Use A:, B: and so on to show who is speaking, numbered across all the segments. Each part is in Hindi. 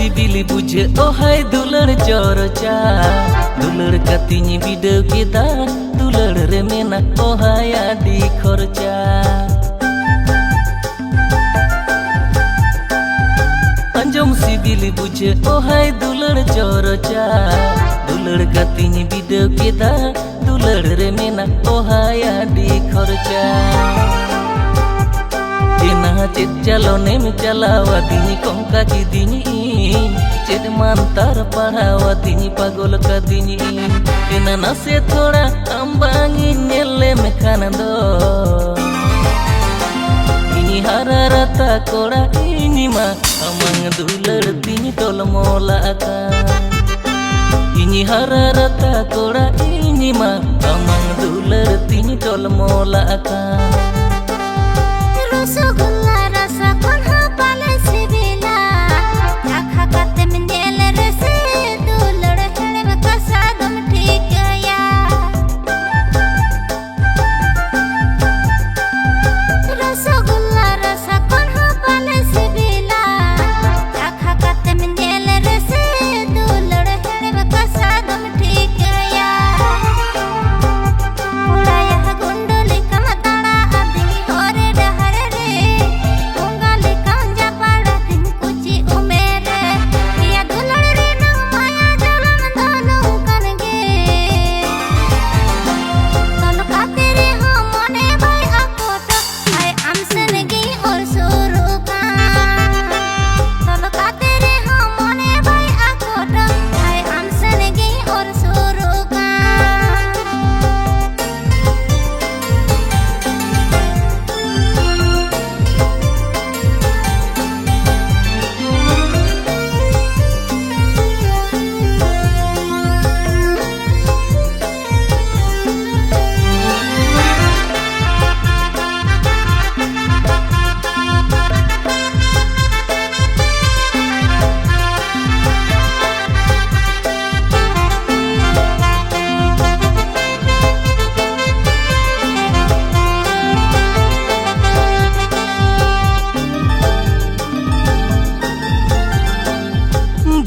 A: सिबिली बुझे ओ हाय दुलड़ चोरचा दुलड़ कतिनी बिडो केदा दुलड़ रे मेना ओ हाय आदि खर्चा अंजम सिबिली बुझे ओ हाय दुलड़ चोरचा दुलड़ कतिनी बिडो केदा दुलड़ रे मेना ओ हाय आदि खर्चा चेद चलोने में चलावा दिनी कोंका की दिनी चेद मानतार पढ़ावा दिनी पागल का दिनी तेना ना से थोड़ा अंबांगी नेले में खाना दो इनी हरा रता कोड़ा इनी मा अमंग दुलड़ दिनी टोल मोला का इनी हरा रता कोड़ा इनी मा अमंग दुलड़ दिनी टोल मोला का
B: रसगुल्ला रसा कोन्हा पाले सिबिला राखा काते मिंदेल रसे दुलड़ हेड़े में कसा दम ठीक या रसगुल्ला रसा कोन्हा पाले सिबिला राखा काते मिंदेल रसे दुलड़ हेड़े में कसा दम ठीक या उड़ाया गुंडली कमताड़ा अभी होरे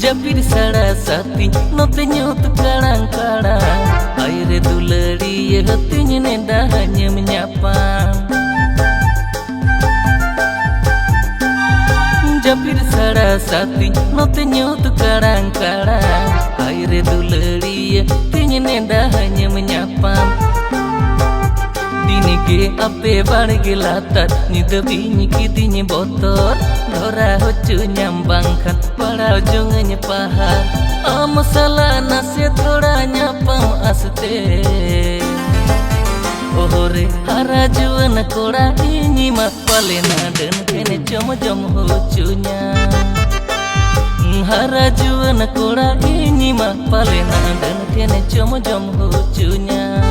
A: जबीर सड़ा साथी नोते न्यूत kadang kadang aire dulari ye hatinya nenda hanya menyapa Jabir सड़ा साथी नोते न्यूत kadang kadang aire dulari ye hatinya nenda hanya menyapa dini ke ape bar gelatat ni debini kitinya botol Dora hocu nyambangkan padau jungnya pahar masalah nasi thoda nyapam aste ohore hara juan koda ini mah palena dan kene jom jom hocunya hara juan koda ini mah palena dan kene jom jom hocunya